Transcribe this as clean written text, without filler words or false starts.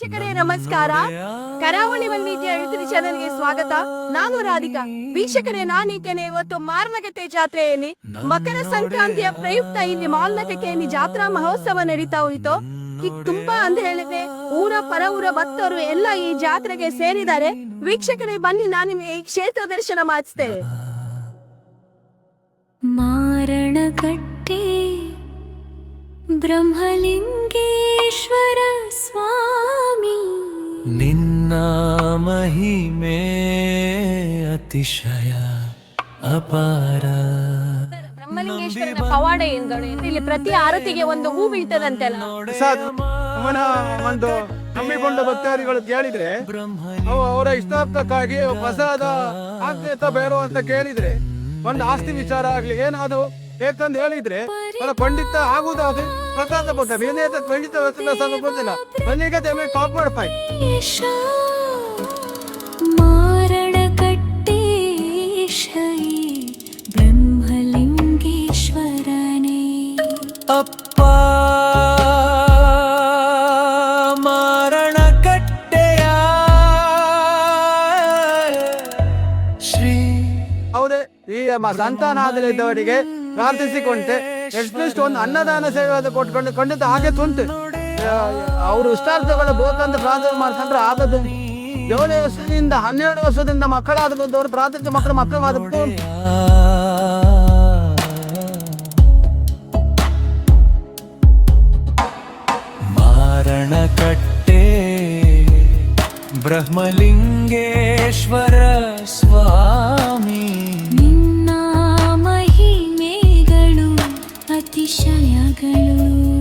ವೀಕ್ಷಕರೇ ನಮಸ್ಕಾರ. ಕರಾವಳಿ ವೈವಿಧ್ಯ ಯುವತಿ ಚಾನೆಲ್ಗೆ ಸ್ವಾಗತ. ನಾನು ರಾಧಿಕಾ. ವೀಕ್ಷಕರೇ, ನಾನೀಕೆನೆ ಇವತ್ತು ಮಾರ್ನಗಟ್ಟೆ ಜಾತ್ರೆಯಲ್ಲಿ ಮಕರ ಸಂಕ್ರಾಂತಿಯ ಪ್ರಯುಕ್ತ ಇಲ್ಲಿ ಮಾಲ್ನಗಟ್ಟೆಯಲ್ಲಿ ಜಾತ್ರಾ ಮಹೋತ್ಸವ ನಡೀತಾ ಹೋಯಿತು. ತುಂಬಾ ಅಂತ ಹೇಳಿದ್ರೆ ಊರ ಪರ ಊರ ಭಕ್ತರು ಎಲ್ಲ ಈ ಜಾತ್ರೆಗೆ ಸೇರಿದ್ದಾರೆ. ವೀಕ್ಷಕರೇ ಬನ್ನಿ, ನಾನು ನಿಮಗೆ ಈ ಕ್ಷೇತ್ರ ದರ್ಶನ ಮಾಡಿಸ್ತೇವೆ. ಮಾರಣಗಟ್ಟೆ ಬ್ರಹ್ಮಲಿಂಗೇಶ್ವರ ಸ್ವಾಮಿ, ನಿನ್ನ ಮಹಿಮೆ ಅತಿಶಯ ಅಪಾರ. ಬ್ರಹ್ಮಲಿಂಗೇಶ್ವರನ ಪವಾಡ ಎಂದರೆ ಇಲ್ಲಿ ಪ್ರತಿ ಆರತಿಗೆ ಒಂದು ಹೂ ಬೀಳ್ತದಂತೆಲ್ಲ. ಅವನ ಒಂದು ನಂಬಿಕೊಂಡ ಭಕ್ತಾದಿಗಳು ಕೇಳಿದ್ರೆ ಅವರ ಇಷ್ಟಾರ್ಥಕ್ಕಾಗಿ ಪ್ರಸಾದ ಆಗ್ನೇತ ಬೇರೋ ಅಂತ ಕೇಳಿದ್ರೆ, ಒಂದು ಆಸ್ತಿ ವಿಚಾರ ಆಗ್ಲಿ ಏನಾದ್ರು ಏಕಂತ ಹೇಳಿದ್ರೆ ಅವರ ಪಂಡಿತ ಆಗುದಾದ್ರೆ ಪ್ರಸಾದ ಕೊಡ್ತಾರೆ. ಏನೇತ ಪಂಡಿತ ಗೊತ್ತಿಲ್ಲ ನನಗೆ ಕಾಲ್ ಮಾಡ್ಪಾಯಿ. ಮಾರಣಗಟ್ಟೆ ಶೈ ಬ್ರಹ್ಮಲಿಂಗೇಶ್ವರನೇ ಅಪ್ಪ ಮಾರಣಗಟ್ಟೆಯ ಶ್ರೀ ಅವರೇ ಈ ಸಂತಾನ ಆಗಲಿದ್ದವರಿಗೆ ಪ್ರಾರ್ಥಿಸಿಕೊಂಡೆ ಎಷ್ಟೆಷ್ಟು ಒಂದು ಅನ್ನದಾನ ಸೇವೆ ಅದು ಕೊಟ್ಕೊಂಡು ಖಂಡಿತ ಹಾಗೆ ತುಂಟು ಅವರು ಇಷ್ಟಾರ್ಥಗಳು ಬೋಕಂತ ಪ್ರಾರ್ಥನೆ ಮಾಡ್ಕೊಂಡ್ರೆ ಆಗದು. 7 ವರ್ಷದಿಂದ 12 ವರ್ಷದಿಂದ ಮಕ್ಕಳಾದವರು ಪ್ರಾರ್ಥಿಸಿದ ಮಕ್ಕಳು ಮಾರಣಗಟ್ಟೆ ಬ್ರಹ್ಮಲಿಂಗೇಶ್ವರ ಸ್ವಾಮಿ, ನಿನ್ನ ಮಹಿಮೆಗಳು ಅತಿಶಯಗಳು.